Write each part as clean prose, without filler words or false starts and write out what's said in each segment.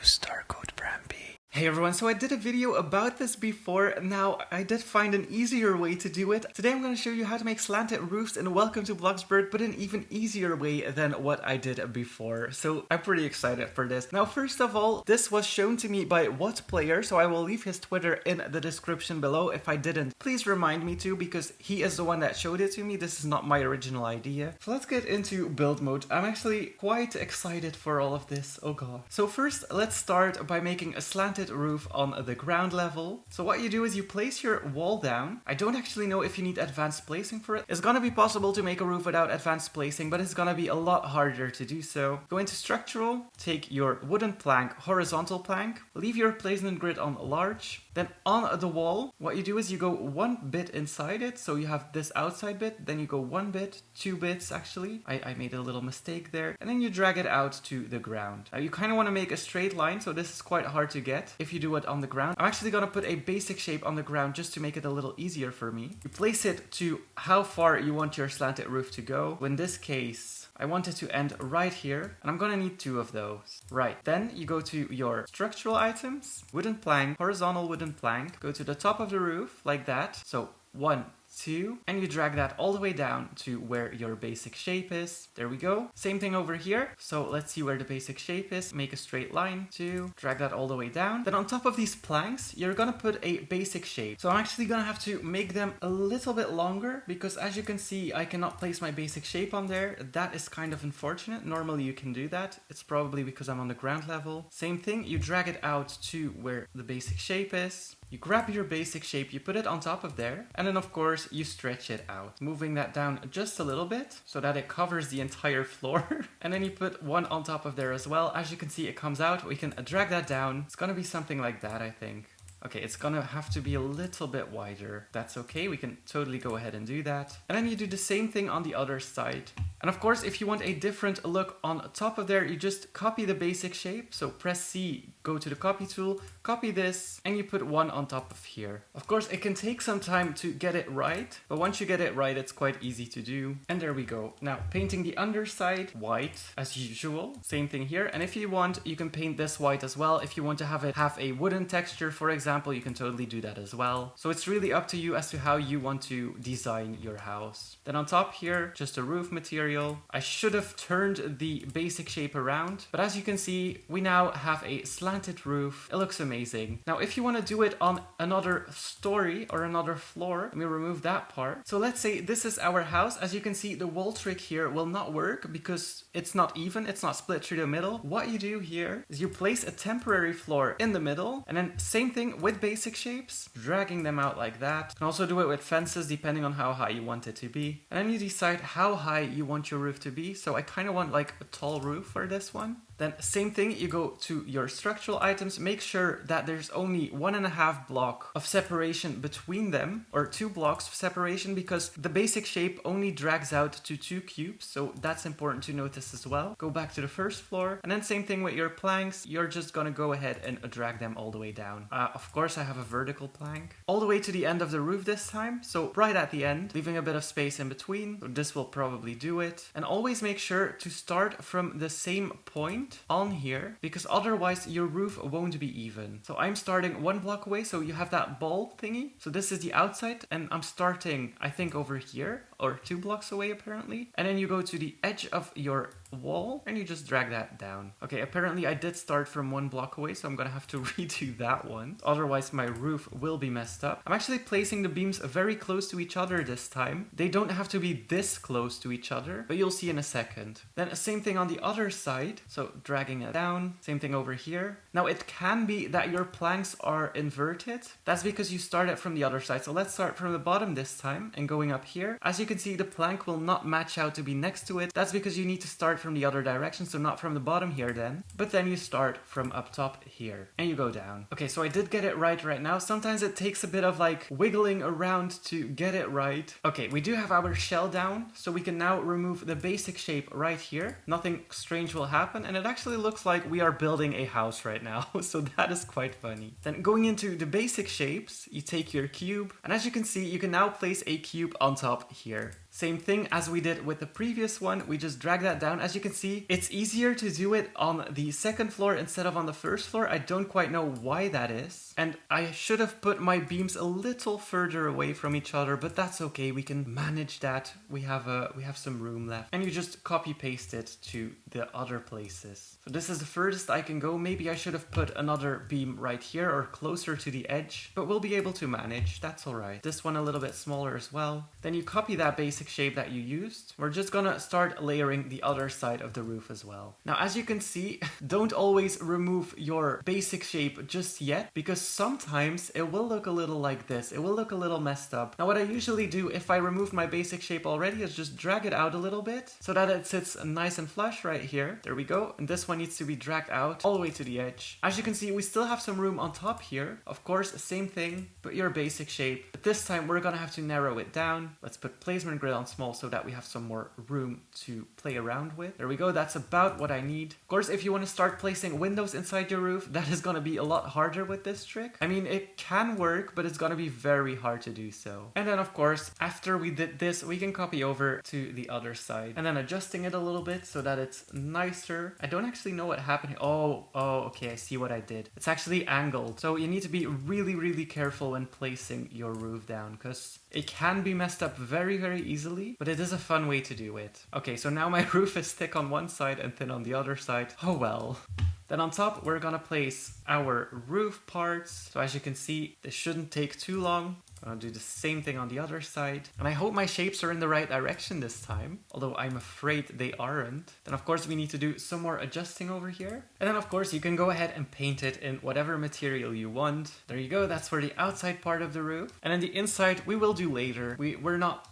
use star code BramP. Hey everyone, so I did a video about this before. Now, I did find an easier way to do it. Today I'm going to show you how to make slanted roofs in Welcome to Bloxburg, but an even easier way than what I did before. So I'm pretty excited for this. Now, first of all, this was shown to me by WhatPlayer, so I will leave his Twitter in the description below. If I didn't, please remind me to, because he is the one that showed it to me. This is not my original idea. So let's get into build mode. I'm actually quite excited for all of this. Oh god. So first, let's start by making a slanted roof on the ground level. So what you do is you place your wall down. I don't actually know if you need advanced placing for it. It's gonna be possible to make a roof without advanced placing, but it's gonna be a lot harder to do so. Go into structural, take your wooden plank, horizontal plank, leave your placement grid on large. Then on the wall, what you do is you go one bit inside it. So you have this outside bit, then you go one bit, 2 bits actually. I made a little mistake there. And then you drag it out to the ground. Now you kind of want to make a straight line, so this is quite hard to get if you do it on the ground. I'm actually going to put a basic shape on the ground just to make it a little easier for me. You place it to how far you want your slanted roof to go. In this case, I want it to end right here, and I'm gonna need 2 of those. Right, then you go to your structural items, wooden plank, horizontal wooden plank, go to the top of the roof, like that. So 1, 2, and you drag that all the way down to where your basic shape is. There we go. Same thing over here. So let's see where the basic shape is. Make a straight line, 2, drag that all the way down. Then on top of these planks, you're gonna put a basic shape. So I'm actually gonna have to make them a little bit longer, because as you can see, I cannot place my basic shape on there. That is kind of unfortunate. Normally you can do that. It's probably because I'm on the ground level. Same thing, you drag it out to where the basic shape is. You grab your basic shape, you put it on top of there, and then of course you stretch it out, moving that down just a little bit so that it covers the entire floor. And then you put one on top of there as well. As you can see, it comes out. We can drag that down. It's gonna be something like that, I think. Okay, it's gonna have to be a little bit wider. That's okay, we can totally go ahead and do that. And then you do the same thing on the other side. And of course, if you want a different look on top of there, you just copy the basic shape. So press C, go to the copy tool, copy this, and you put one on top of here. Of course, it can take some time to get it right, but once you get it right, it's quite easy to do. And there we go. Now, painting the underside white, as usual. Same thing here. And if you want, you can paint this white as well. If you want to have it have a wooden texture, for example, you can totally do that as well. So it's really up to you as to how you want to design your house. Then on top here, just a roof material. I should have turned the basic shape around, but as you can see, we now have a slanted roof. It looks amazing. Now, if you want to do it on another story or another floor, let me remove that part. So let's say this is our house. As you can see, the wall trick here will not work because it's not even, it's not split through the middle. What you do here is you place a temporary floor in the middle, and then same thing with basic shapes, dragging them out like that. You can also do it with fences depending on how high you want it to be. And then you decide how high you want your roof to be. So I kind of want like a tall roof for this one. Then same thing, you go to your structural items, make sure that there's only 1.5 block of separation between them, or 2 blocks of separation, because the basic shape only drags out to 2 cubes. So that's important to notice as well. Go back to the first floor, and then same thing with your planks. You're just gonna go ahead and drag them all the way down. Of course, I have a vertical plank all the way to the end of the roof this time. So right at the end, leaving a bit of space in between. So this will probably do it. And always make sure to start from the same point on here, because otherwise your roof won't be even. So I'm starting 1 block away, so you have that ball thingy. So this is the outside, and I'm starting, I think, over here, or 2 blocks away apparently. And then you go to the edge of your wall and you just drag that down. Okay, apparently I did start from 1 block away, so I'm gonna have to redo that one. Otherwise my roof will be messed up. I'm actually placing the beams very close to each other this time. They don't have to be this close to each other, but you'll see in a second. Then same thing on the other side. So dragging it down. Same thing over here. Now it can be that your planks are inverted. That's because you started from the other side. So let's start from the bottom this time and going up here. As you can see, the plank will not match out to be next to it. That's because you need to start from the other direction, so not from the bottom here then, but then you start from up top here and you go down. Okay, so I did get it right now. Sometimes it takes a bit of like wiggling around to get it right. Okay, we do have our shell down, so we can now remove the basic shape right here. Nothing strange will happen, and it actually looks like we are building a house right now, so that is quite funny. Then going into the basic shapes, you take your cube, and as you can see, you can now place a cube on top here. Same thing as we did with the previous one, we just drag that down. As you can see, it's easier to do it on the second floor instead of on the first floor. I don't quite know why that is. And I should have put my beams a little further away from each other, but that's okay. We can manage that. We have some room left. And you just copy paste it to the other places. So this is the furthest I can go. Maybe I should have put another beam right here or closer to the edge, but we'll be able to manage. That's all right. This one a little bit smaller as well. Then you copy that basic shape that you used. We're just gonna start layering the other side of the roof as well. Now, as you can see, don't always remove your basic shape just yet, because sometimes it will look a little like this. It will look a little messed up. Now, what I usually do if I remove my basic shape already is just drag it out a little bit so that it sits nice and flush right here. There we go. And this one needs to be dragged out all the way to the edge. As you can see, we still have some room on top here. Of course, same thing, but your basic shape. But this time we're gonna have to narrow it down. Let's put placement grid on small so that we have some more room to play around with. There we go. That's about what I need. Of course, if you want to start placing windows inside your roof, that is gonna be a lot harder with this trick. I mean, it can work, but it's gonna be very hard to do so. And then of course, after we did this, we can copy over to the other side and then adjusting it a little bit so that it's nicer. I don't actually know what happened. Oh, okay, I see what I did. It's actually angled. So you need to be really, really careful when placing your roof down because it can be messed up very, very easily, but it is a fun way to do it. Okay, so now my roof is thick on one side and thin on the other side. Oh well. Then on top, we're gonna place our roof parts. So as you can see, this shouldn't take too long. I'll do the same thing on the other side. And I hope my shapes are in the right direction this time, although I'm afraid they aren't. Then of course we need to do some more adjusting over here. And then of course you can go ahead and paint it in whatever material you want. There you go, that's for the outside part of the roof. And then the inside we will do later. We're not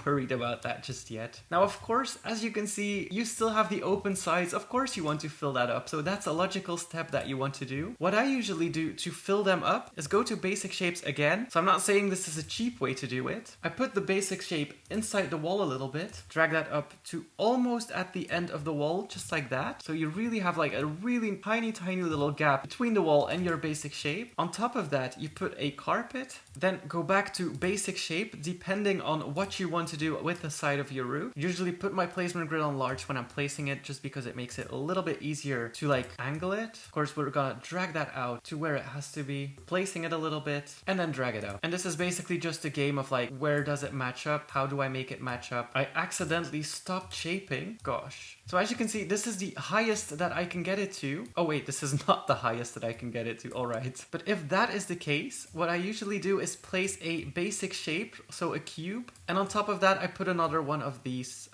worried about that just yet. Now of course, as you can see, you still have the open sides. Of course you want to fill that up, so that's a logical step that you want to do. What I usually do to fill them up is go to basic shapes again. So I'm not saying this is a cheap way to do it. I put the basic shape inside the wall a little bit, drag that up to almost at the end of the wall, just like that. So you really have like a really tiny little gap between the wall and your basic shape. On top of that, you put a carpet, then go back to basic shape depending on what you want to do with the side of your roof. Usually put my placement grid on large when I'm placing it, just because it makes it a little bit easier to like angle it. Of course, we're gonna drag that out to where it has to be, placing it a little bit, and then drag it out. And this is basically just a game of like, where does it match up? How do I make it match up? I accidentally stopped shaping. Gosh. So as you can see, this is the highest that I can get it to. Oh wait, this is not the highest that I can get it to. All right. But if that is the case, what I usually do is place a basic shape, so a cube. And on top of that, I put another one of these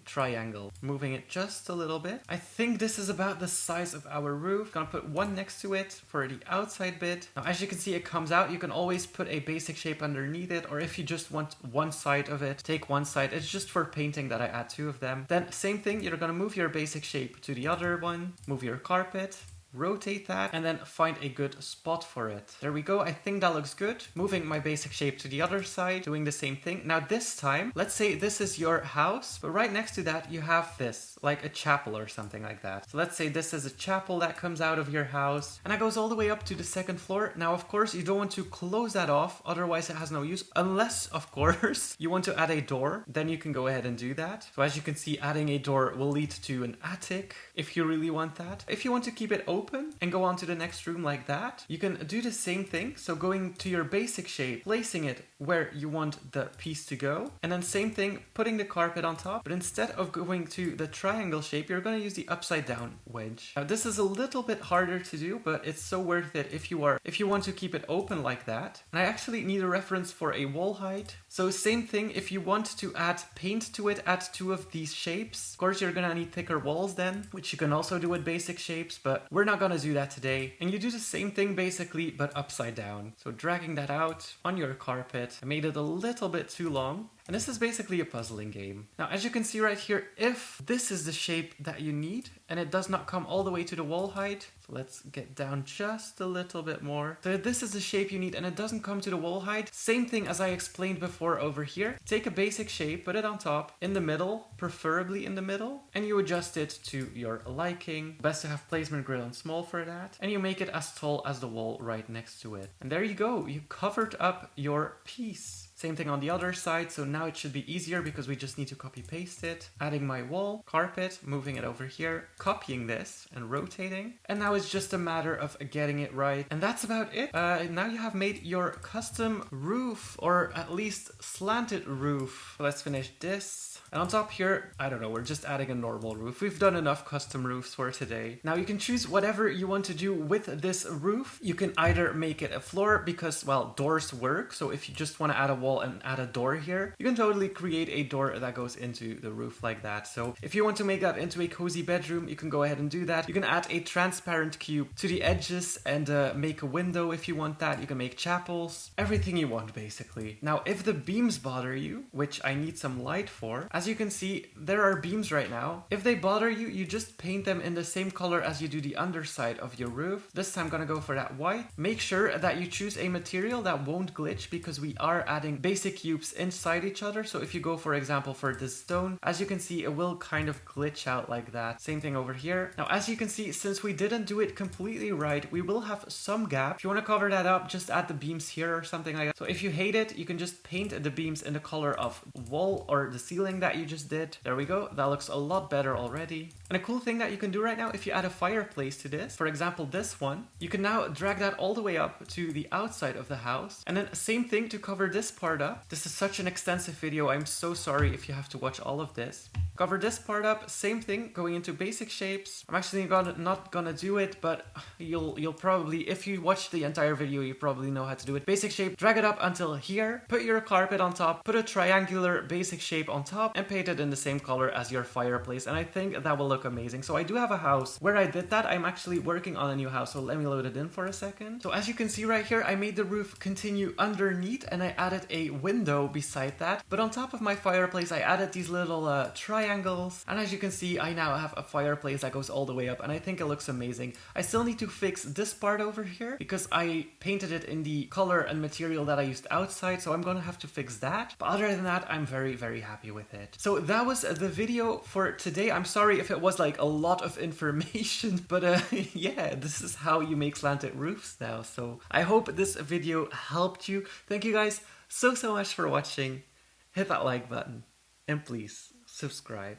triangles, moving it just a little bit. I think this is about the size of our roof. Gonna put one next to it for the outside bit. Now, as you can see, it comes out. You can always put a basic shape underneath it, or if you just want one side of it, take one side. It's just for painting that I add two of them. Then same thing, you're gonna move your basic shape to the other one, move your carpet, rotate that, and then find a good spot for it. There we go. I think that looks good. Moving my basic shape to the other side, doing the same thing. Now this time, let's say this is your house, but right next to that you have this, like a chapel or something like that. So let's say this is a chapel that comes out of your house, and that goes all the way up to the second floor. Now of course you don't want to close that off, otherwise it has no use, unless of course you want to add a door. Then you can go ahead and do that. So as you can see, adding a door will lead to an attic if you really want that. If you want to keep it open and go on to the next room like that, you can do the same thing. So going to your basic shape, placing it where you want the piece to go, and then same thing, putting the carpet on top. But instead of going to the triangle shape, you're going to use the upside down wedge. Now this is a little bit harder to do, but it's so worth it if you want to keep it open like that. And I actually need a reference for a wall height. So same thing, if you want to add paint to it, add two of these shapes. Of course, you're gonna need thicker walls then, which you can also do with basic shapes, but we're not gonna do that today. And you do the same thing basically, but upside down. So dragging that out on your carpet. I made it a little bit too long. And this is basically a puzzling game. Now, as you can see right here, if this is the shape that you need and it does not come all the way to the wall height, so let's get down just a little bit more. So if this is the shape you need and it doesn't come to the wall height, same thing as I explained before over here. Take a basic shape, put it on top, in the middle, preferably in the middle, and you adjust it to your liking. Best to have placement grid on small for that. And you make it as tall as the wall right next to it. And there you go, you covered up your piece. Same thing on the other side, so now it should be easier because we just need to copy paste it. Adding my wall, carpet, moving it over here, copying this and rotating. And now it's just a matter of getting it right. And that's about it. Now you have made your custom roof, or at least slanted roof. Let's finish this. And on top here, I don't know, we're just adding a normal roof. We've done enough custom roofs for today. Now you can choose whatever you want to do with this roof. You can either make it a floor because, well, doors work. So if you just want to add a wall and add a door here, you can totally create a door that goes into the roof like that. So if you want to make that into a cozy bedroom, you can go ahead and do that. You can add a transparent cube to the edges and make a window if you want that. You can make chapels, everything you want basically. Now, if the beams bother you, which I need some light for, as you can see, there are beams right now. If they bother you, you just paint them in the same color as you do the underside of your roof. This time I'm gonna go for that white. Make sure that you choose a material that won't glitch because we are adding basic cubes inside each other. So if you go, for example, for this stone, as you can see, it will kind of glitch out like that. Same thing over here. Now, as you can see, since we didn't do it completely right, we will have some gap. If you want to cover that up, just add the beams here or something like that. So if you hate it, you can just paint the beams in the color of wall or the ceiling that you just did. There we go. That looks a lot better already. And a cool thing that you can do right now, if you add a fireplace to this, for example, this one, you can now drag that all the way up to the outside of the house. And then same thing to cover this part up. This is such an extensive video. I'm so sorry if you have to watch all of this. Cover this part up, same thing, going into basic shapes. I'm actually not gonna do it, but you'll probably, if you watch the entire video, you probably know how to do it. Basic shape, drag it up until here, put your carpet on top, put a triangular basic shape on top, and paint it in the same color as your fireplace. And I think that will look amazing. So I do have a house where I did that. I'm actually working on a new house, so let me load it in for a second. So as you can see right here, I made the roof continue underneath, and I added a window beside that. But on top of my fireplace, I added these little triangles, and as you can see, I now have a fireplace that goes all the way up, and I think it looks amazing. I still need to fix this part over here because I painted it in the color and material that I used outside, so I'm gonna have to fix that. But other than that, I'm very, very happy with it. So that was the video for today. I'm sorry if it was like a lot of information, but yeah, this is how you make slanted roofs now. So I hope this video helped you. Thank you guys so much for watching. Hit that like button and please subscribe.